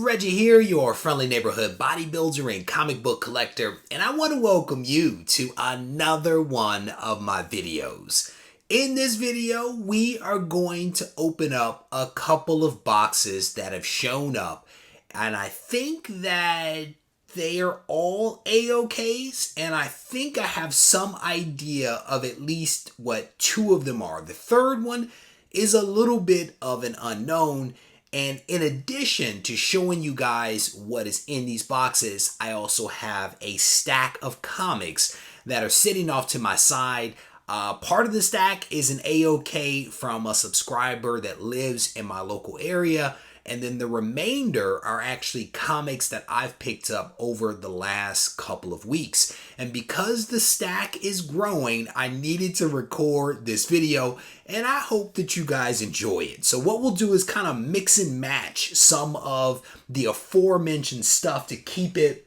Reggie here, your friendly neighborhood bodybuilder and comic book collector, and I want to welcome you to another one of my videos. In this video, we are going to open up a couple of boxes that have shown up, and I think that they are all A-OKs, and I think I have some idea of at least what two of them are. The third one is a little bit of an unknown. And in addition to showing you guys what is in these boxes, I also have a stack of comics that are sitting off to my side. Part of the stack is an A-OK from a subscriber that lives in my local area. And then the remainder are actually comics that I've picked up over the last couple of weeks. And because the stack is growing, I needed to record this video, and I hope that you guys enjoy it. So what we'll do is kind of mix and match some of the aforementioned stuff to keep it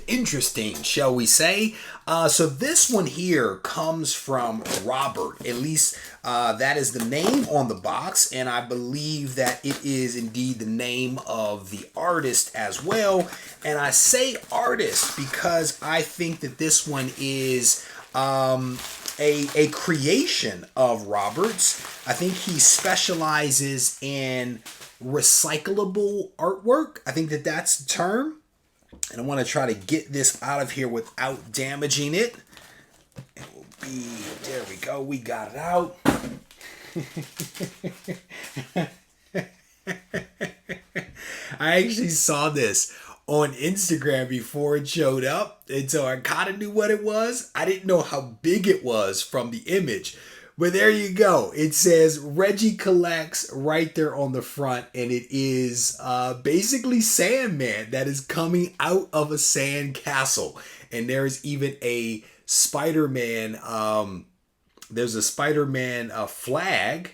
interesting, shall we say. So this one here comes from Robert. At least that is the name on the box, and I believe that it is indeed the name of the artist as well. And I say artist because I think that this one is a creation of Robert's. I think he specializes in recyclable artwork. I think that that's the term. And I want to try to get this out of here without damaging it. It will be, there we go, we got it out. I actually saw this on Instagram before it showed up, and so I kind of knew what it was. I didn't know how big it was from the image. But there you go. It says Reggie Collects right there on the front, and it is basically Sandman that is coming out of a sand castle. And there's even a Spider-Man, there's a Spider-Man flag.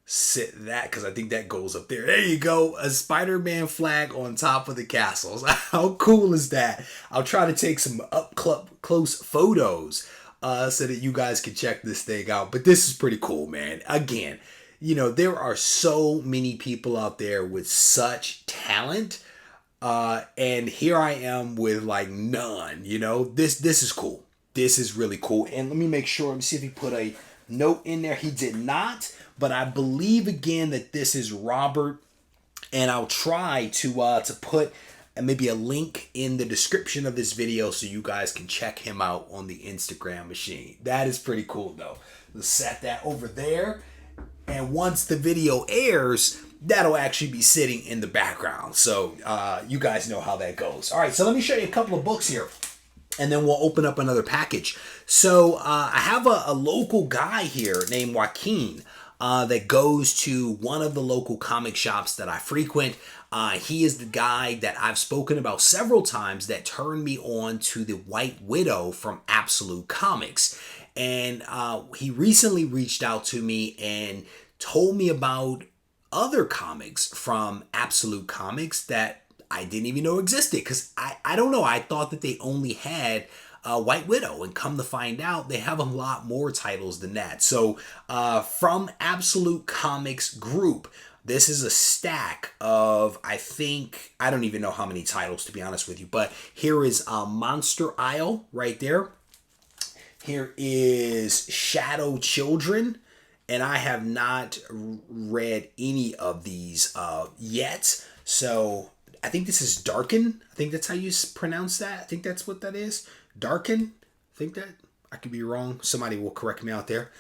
Because I think that goes up there. There you go. A Spider-Man flag on top of the castles. How cool is that? I'll try to take some up-close photos so that you guys can check this thing out. But this is pretty cool, man. Again, you know, there are so many people out there with such talent. And here I am with like none, you know. This is cool. This is really cool. And let me make sure, let me see if he put a note in there. He did not, but I believe again that this is Robert. And I'll try to put maybe a link in the description of this video so you guys can check him out on the Instagram machine. That is pretty cool though. Let's set that over there. And once the video airs, that'll actually be sitting in the background. So you guys know how that goes. All right, so let me show you a couple of books here, and then we'll open up another package. So I have a local guy here named Joaquin that goes to one of the local comic shops that I frequent. He is the guy that I've spoken about several times that turned me on to the White Widow from Absolute Comics. And he recently reached out to me and told me about other comics from Absolute Comics that I didn't even know existed. Because I don't know, I thought that they only had White Widow, and come to find out they have a lot more titles than that. So from Absolute Comics Group, this is a stack of, I don't even know how many titles, to be honest with you, but here is Monster Isle right there. Here is Shadow Children, and I have not read any of these yet. So I think this is Darken. I think that's how you pronounce that. I think that's what that is. Darken. I think that. I could be wrong. Somebody will correct me out there.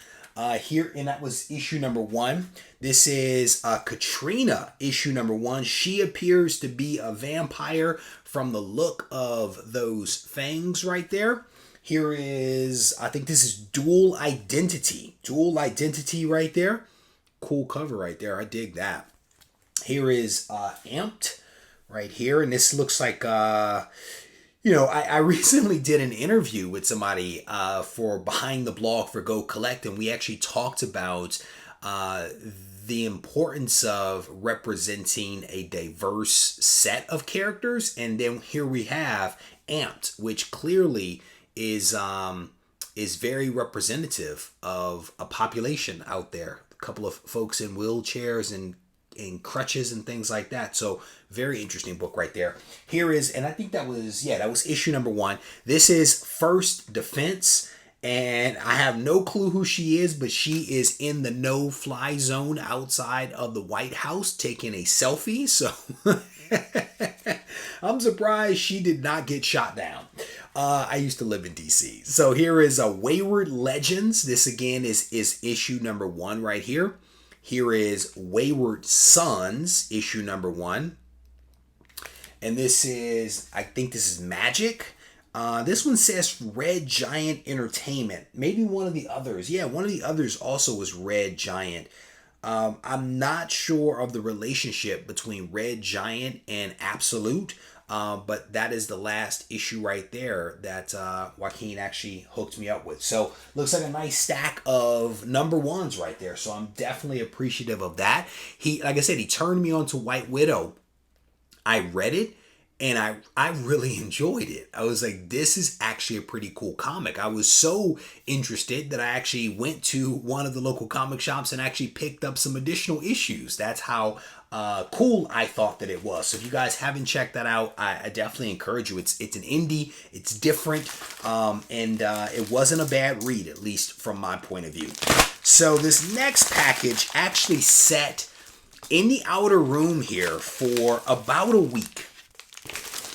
Here, and that was issue number 1. This is Katrina, issue number 1. She appears to be a vampire from the look of those fangs right there. Here is, I think this is Dual Identity. Dual Identity right there. Cool cover right there. I dig that. Here is Amped right here. And this looks like, you know, I recently did an interview with somebody for Behind the Blog for Go Collect. And we actually talked about the importance of representing a diverse set of characters. And then here we have Amped, which clearly is very representative of a population out there. A couple of folks in wheelchairs and and crutches and things like that. So very interesting book right there. Here is, and I think that was issue number 1. This is First Defense. And I have no clue who she is, but she is in the no-fly zone outside of the White House taking a selfie. So I'm surprised she did not get shot down. I used to live in DC. So here is a Wayward Legends. This again is issue number 1 right here. Here is Wayward Sons, issue number 1. And this is, I think this is Magic. This one says Red Giant Entertainment. Maybe one of the others. Yeah, one of the others also was Red Giant. I'm not sure of the relationship between Red Giant and Absolute, but that is the last issue right there that Joaquin actually hooked me up with. So looks like a nice stack of number 1s right there. So I'm definitely appreciative of that. Like I said, he turned me on to White Widow. I read it. And I really enjoyed it. I was like, this is actually a pretty cool comic. I was so interested that I actually went to one of the local comic shops and actually picked up some additional issues. That's how cool I thought that it was. So if you guys haven't checked that out, I definitely encourage you. It's an indie. It's different. And it wasn't a bad read, at least from my point of view. So this next package actually sat in the outer room here for about a week.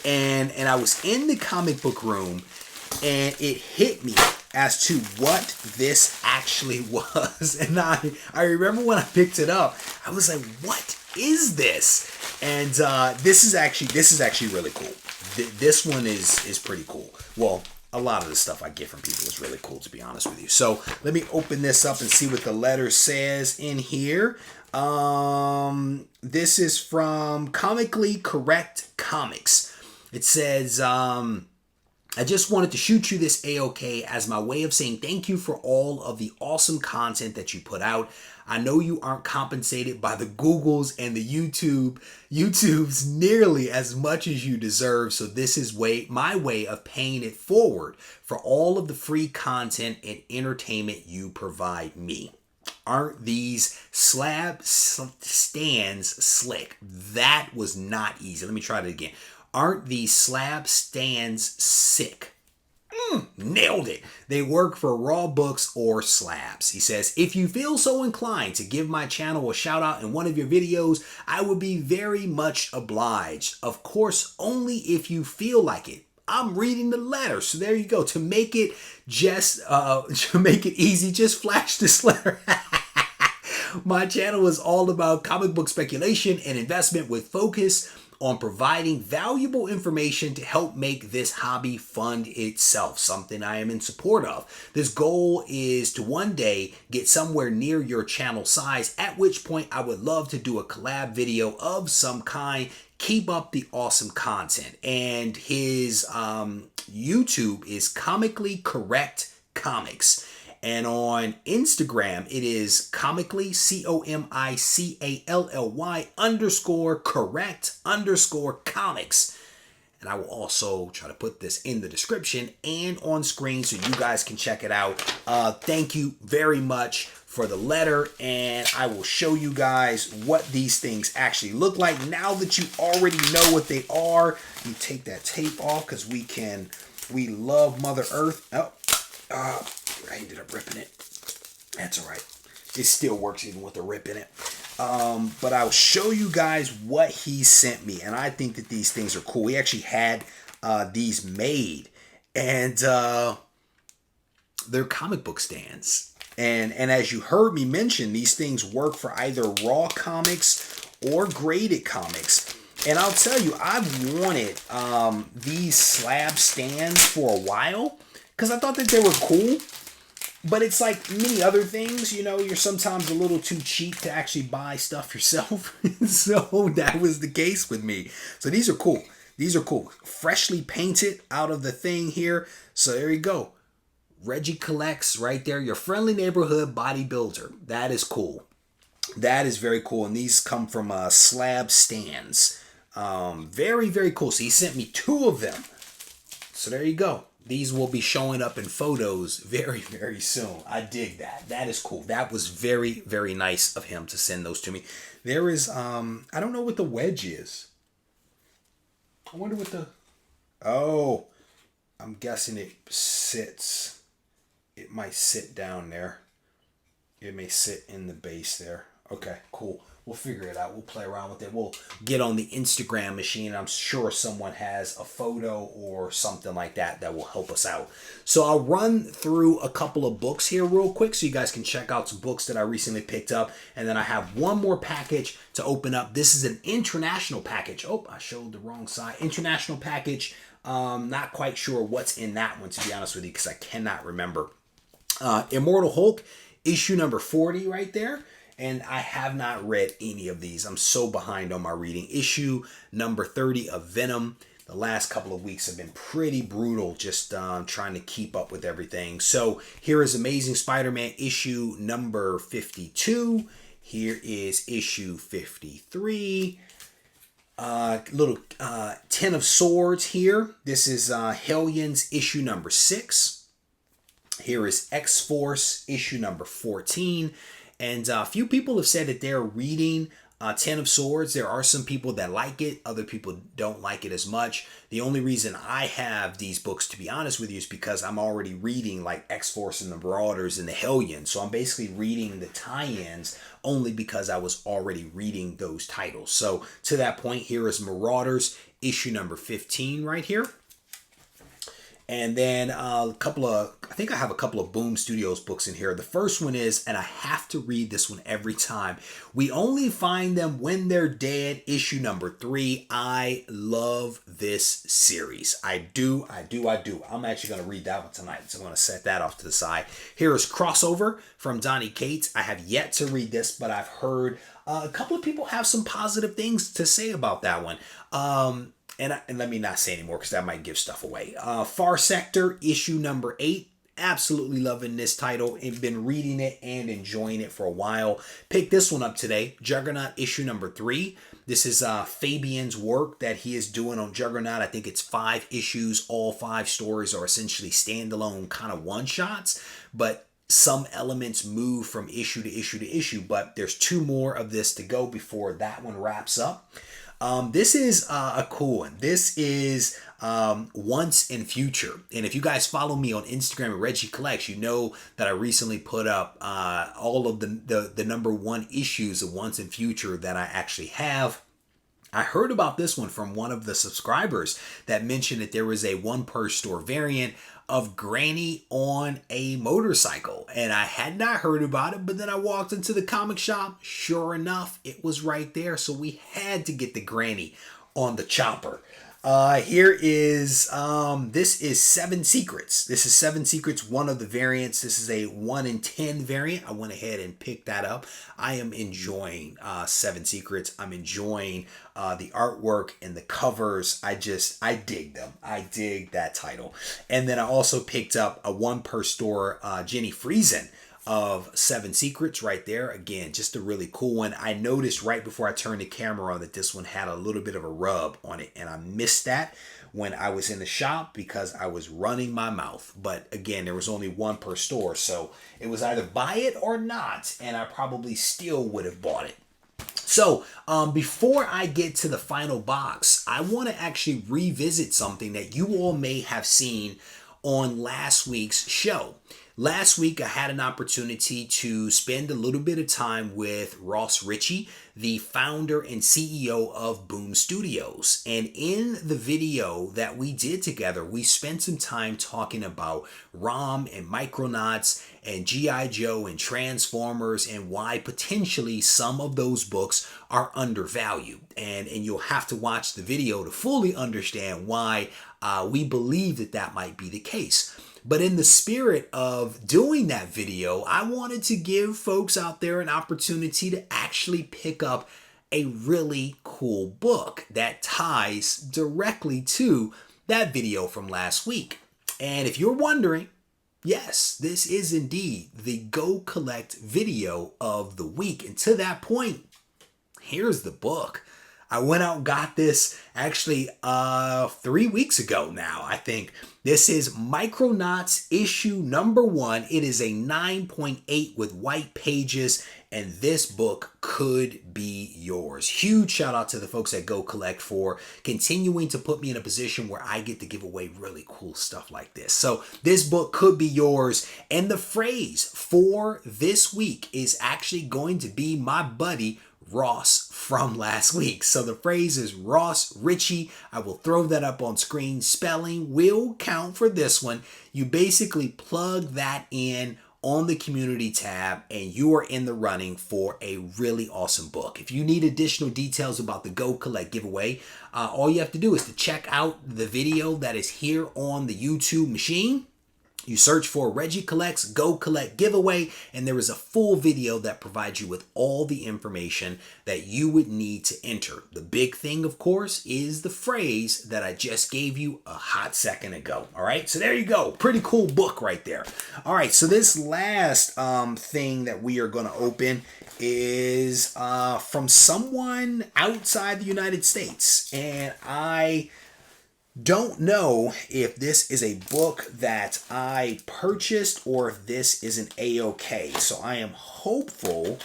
And I was in the comic book room, and it hit me as to what this actually was. And I remember when I picked it up, I was like, "What is this?" And this is actually really cool. This one is pretty cool. Well, a lot of the stuff I get from people is really cool, to be honest with you. So let me open this up and see what the letter says in here. This is from Comically Correct Comics. It says, I just wanted to shoot you this A-OK as my way of saying thank you for all of the awesome content that you put out. I know you aren't compensated by the Googles and the YouTubes nearly as much as you deserve. So this is my way of paying it forward for all of the free content and entertainment you provide me. Aren't these Slab Stands slick? That was not easy. Let me try that again. Aren't these Slab Stands sick? Nailed it. They work for raw books or slabs. He says, if you feel so inclined to give my channel a shout out in one of your videos, I would be very much obliged. Of course, only if you feel like it. I'm reading the letter. So there you go. To make it easy, just flash this letter. My channel is all about comic book speculation and investment with focus on providing valuable information to help make this hobby fund itself, something I am in support of. This goal is to one day get somewhere near your channel size, at which point I would love to do a collab video of some kind. Keep up the awesome content. And his YouTube is Comically Correct Comics. And on Instagram, it is comically, COMICALLY_correct_comics. And I will also try to put this in the description and on screen so you guys can check it out. Thank you very much for the letter. And I will show you guys what these things actually look like. Now that you already know what they are, you take that tape off because we love Mother Earth. I ended up ripping it. That's all right. It still works even with a rip in it. But I'll show you guys what he sent me. And I think that these things are cool. He actually had these made. And they're comic book stands. And as you heard me mention, these things work for either raw comics or graded comics. And I'll tell you, I've wanted these slab stands for a while because I thought that they were cool. But it's like many other things, you know, you're sometimes a little too cheap to actually buy stuff yourself. So that was the case with me. So these are cool. These are cool. Freshly painted out of the thing here. So there you go. Regie Collects right there. Your friendly neighborhood bodybuilder. That is cool. That is very cool. And these come from Slab Stands. Very, very cool. So he sent me 2 of them. So there you go. These will be showing up in photos very, very soon. I dig that. That is cool. That was very, very nice of him to send those to me. There is, I don't know what the wedge is. I wonder what the, oh, I'm guessing it sits. It might sit down there. It may sit in the base there. Okay, cool. We'll figure it out. We'll play around with it. We'll get on the Instagram machine. I'm sure someone has a photo or something like that that will help us out. So I'll run through a couple of books here real quick so you guys can check out some books that I recently picked up. And then I have one more package to open up. This is an international package. Oh, I showed the wrong side. International package. Not quite sure what's in that one, to be honest with you, because I cannot remember. Immortal Hulk, issue number 40 right there. And I have not read any of these. I'm so behind on my reading. Issue number 30 of Venom. The last couple of weeks have been pretty brutal, just trying to keep up with everything. So here is Amazing Spider-Man issue number 52. Here is issue 53. Little 10 of Swords here. This is Hellions issue number 6. Here is X-Force issue number 14. And a few people have said that they're reading 10 of Swords. There are some people that like it. Other people don't like it as much. The only reason I have these books, to be honest with you, is because I'm already reading like X-Force and the Marauders and the Hellions. So I'm basically reading the tie-ins only because I was already reading those titles. So to that point, here is Marauders issue number 15 right here. And then I think I have a couple of Boom Studios books in here. The first one is, and I have to read this one every time, We Only Find Them When They're Dead, issue number 3. I love this series. I do. I'm actually going to read that one tonight, so I'm going to set that off to the side. Here is Crossover from Donny Cates. I have yet to read this, but I've heard a couple of people have some positive things to say about that one. And let me not say anymore because that might give stuff away. Far Sector, issue number 8. Absolutely loving this title and been reading it and enjoying it for a while. Picked this one up today. Juggernaut, issue number 3. This is Fabian's work that he is doing on Juggernaut. I think it's 5 issues. All 5 stories are essentially standalone kind of one-shots. But some elements move from issue to issue to issue. But there's 2 more of this to go before that one wraps up. This is a cool one. This is Once and Future. And if you guys follow me on Instagram at Regie Collects, you know that I recently put up all of the number 1 issues of Once and Future that I actually have. I heard about this one from one of the subscribers that mentioned that there was a 1 per store variant of Granny on a motorcycle, and I had not heard about it, but then I walked into the comic shop. Sure enough, it was right there, so we had to get the Granny on the chopper. Here is, this is 7 Secrets. This is 7 Secrets, one of the variants. This is a 1 in 10 variant. I went ahead and picked that up. I am enjoying 7 Secrets. I'm enjoying the artwork and the covers. I dig them. I dig that title. And then I also picked up a 1 per store Jenny Friesen of 7 Secrets right there. Again, just a really cool one. I noticed right before I turned the camera on that this one had a little bit of a rub on it, and I missed that when I was in the shop because I was running my mouth. But again, there was only 1 per store, so it was either buy it or not, and I probably still would have bought it. So before I get to the final box, I want to actually revisit something that you all may have seen on last week's show. Last week, I had an opportunity to spend a little bit of time with Ross Ritchie, the founder and CEO of Boom Studios. And in the video that we did together, we spent some time talking about ROM and Micronauts and G.I. Joe and Transformers and why potentially some of those books are undervalued. And you'll have to watch the video to fully understand why we believe that that might be the case. But in the spirit of doing that video, I wanted to give folks out there an opportunity to actually pick up a really cool book that ties directly to that video from last week. And if you're wondering, yes, this is indeed the Go Collect video of the week. And to that point, here's the book. I went out and got this actually 3 weeks ago now, I think. This is Micronauts issue number 1. It is a 9.8 with white pages, and this book could be yours. Huge shout out to the folks at Go Collect for continuing to put me in a position where I get to give away really cool stuff like this. So this book could be yours, and the phrase for this week is actually going to be my buddy Ross from last week. So the phrase is Ross Regie. I will throw that up on screen. Spelling will count for this one. You basically plug that in on the community tab and you are in the running for a really awesome book. If you need additional details about the Go Collect giveaway, all you have to do is to check out the video that is here on the YouTube machine. You search for Regie Collects Go Collect giveaway, and there is a full video that provides you with all the information that you would need to enter. The big thing, of course, is the phrase that I just gave you a hot second ago. All right, so there you go. Pretty cool book right there. All right, so this last thing that we are going to open is from someone outside the United States, and I don't know if this is a book that I purchased or if this is an A-OK. So I am hopeful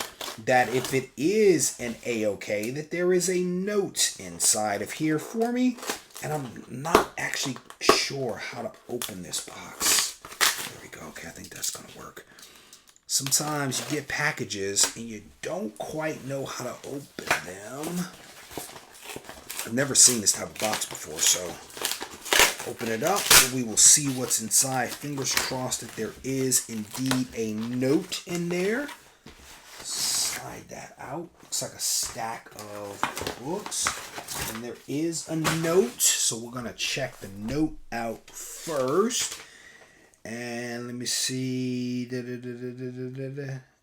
that if it is an A-OK, that there is a note inside of here for me. And I'm not actually sure how to open this box. There we go. Okay, I think that's going to work. Sometimes you get packages and you don't quite know how to open them. I've never seen this type of box before, so open it up and we will see what's inside. Fingers crossed that there is indeed a note in there. Slide that out. Looks like a stack of books. And there is a note, so we're going to check the note out first. And let me see.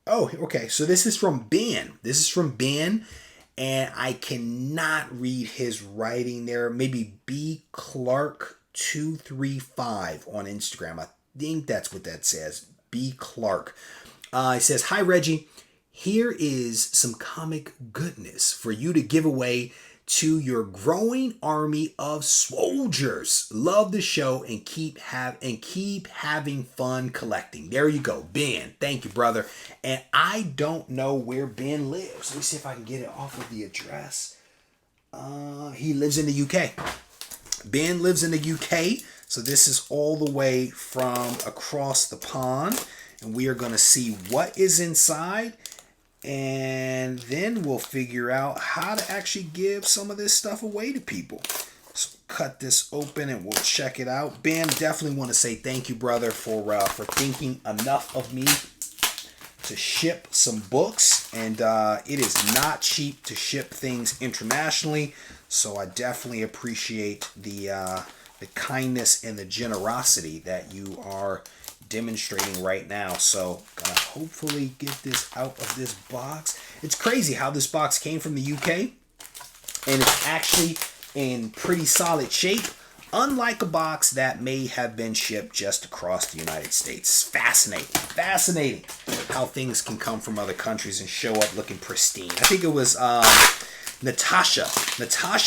Oh, okay. So this is from Ben. This is from Ben. And I cannot read his writing there. Maybe B. Clark 235 on Instagram. I think that's what that says. B. Clark. It says, "Hi Regie, here is some comic goodness for you to give away to your growing army of swoldiers. Love the show and keep having fun collecting." There you go, Ben. Thank you, brother. And I don't know where Ben lives. Let me see if I can get it off of the address. He lives in the UK. Ben lives in the UK. So this is all the way from across the pond. And we are going to see what is inside. And then we'll figure out how to actually give some of this stuff away to people. So cut this open and we'll check it out. Ben, definitely want to say thank you, brother, for thinking enough of me to ship some books. And it is not cheap to ship things internationally. So I definitely appreciate the kindness and the generosity that you are demonstrating right now. So gonna hopefully get this out of this box. It's crazy how this box came from the UK and it's actually in pretty solid shape, unlike a box that may have been shipped just across the United States. Fascinating how things can come from other countries and show up looking pristine. I think it was Natasha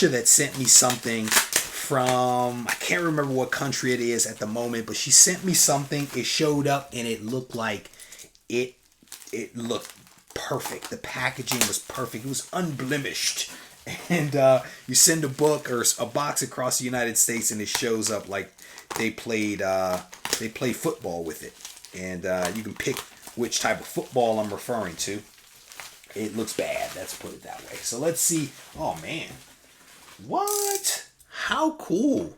that sent me something from, I can't remember what country it is at the moment, but she sent me something. It showed up and it looked like it looked perfect. The packaging was perfect. It was unblemished. And you send a book or a box across the United States and it shows up like they play football with it. And you can pick which type of football I'm referring to. It looks bad. Let's put it that way. So let's see. Oh man. What? How cool.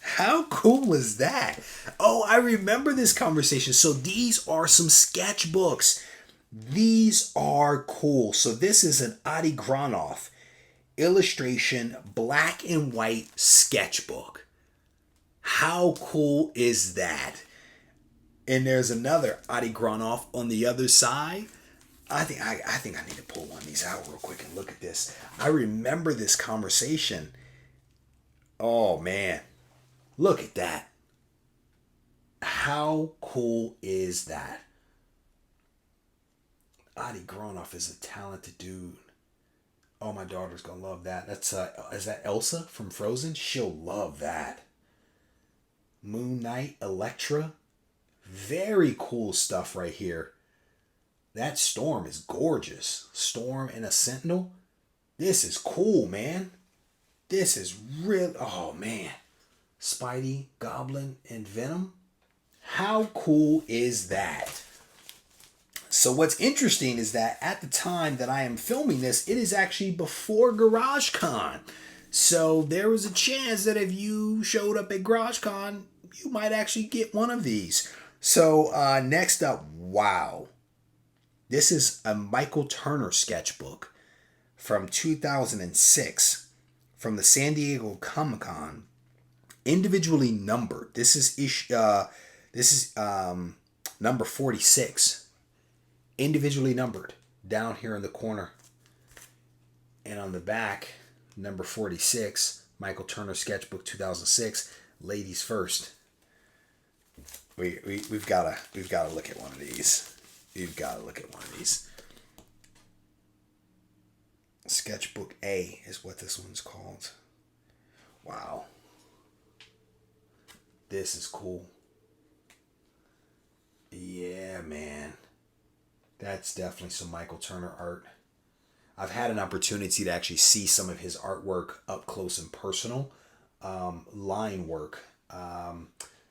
How cool is that? Oh, I remember this conversation. So these are some sketchbooks. These are cool. So this is an Adi Granoff illustration black and white sketchbook. How cool is that? And there's another Adi Granoff on the other side. I think I need to pull one of these out real quick and look at this. I remember this conversation. Oh man, look at that. How cool is that? Adi Granoff is a talented dude. Oh Oh, my daughter's gonna love that. That's is that Elsa from Frozen? She'll love that. Moon Knight, Elektra. Very cool stuff right here. That Storm is gorgeous. Storm and a Sentinel. This is cool, man. This is real. Oh, man. Spidey, Goblin, and Venom. How cool is that? So what's interesting is that at the time that I am filming this, it is actually before GarageCon. So there was a chance that if you showed up at GarageCon, you might actually get one of these. So next up, wow. This is a Michael Turner sketchbook from 2006 from the San Diego Comic-Con, individually numbered. This is number 46, individually numbered down here in the corner. And on the back, number 46, Michael Turner sketchbook 2006, ladies first. We've got to look at one of these. You've got to look at one of these. Sketchbook A is what this one's called. Wow. This is cool. Yeah, man. That's definitely some Michael Turner art. I've had an opportunity to actually see some of his artwork up close and personal. Line work.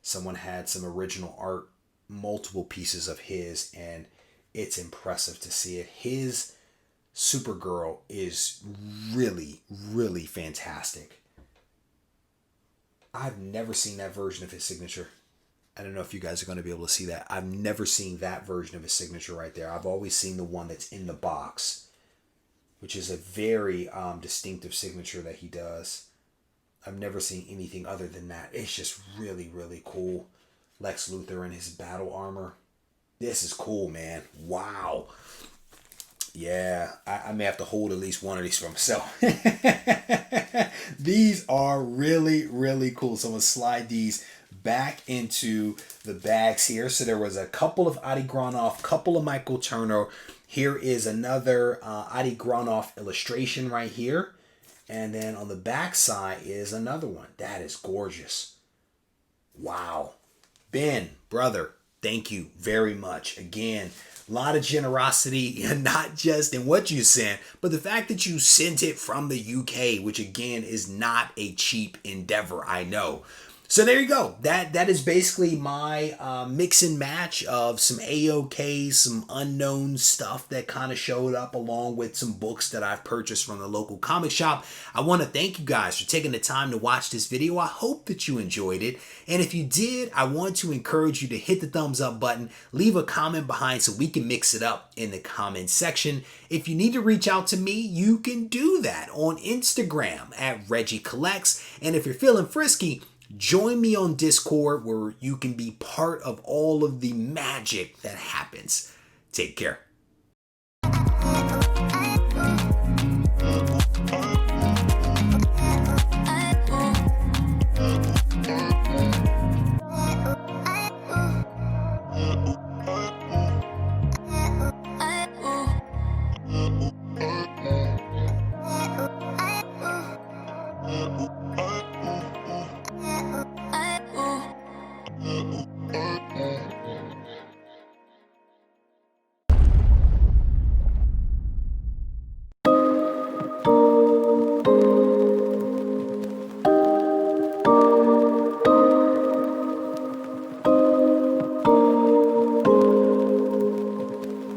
Someone had some original art, multiple pieces of his, and it's impressive to see it. His Supergirl is really, really fantastic. I've never seen that version of his signature. I don't know if you guys are going to be able to see that. I've never seen that version of his signature right there. I've always seen the one that's in the box, which is a very distinctive signature that he does. I've never seen anything other than that. It's just really, really cool. Lex Luthor in his battle armor. This is cool, man. Wow. Yeah, I may have to hold at least one of these for myself. These are really, really cool. So I'm going to slide these back into the bags here. So there was a couple of Adi Granoff, couple of Michael Turner. Here is another Adi Granoff illustration right here. And then on the back side is another one. That is gorgeous. Wow. Ben, brother, thank you very much. Again, a lot of generosity, and not just in what you sent, but the fact that you sent it from the UK, which again is not a cheap endeavor, I know. So there you go. That is basically my mix and match of some AOK, some unknown stuff that kind of showed up, along with some books that I've purchased from the local comic shop. I want to thank you guys for taking the time to watch this video. I hope that you enjoyed it. And if you did, I want to encourage you to hit the thumbs up button, leave a comment behind so we can mix it up in the comment section. If you need to reach out to me, you can do that on Instagram at Regie Collects. And if you're feeling frisky, join me on Discord where you can be part of all of the magic that happens. Take care.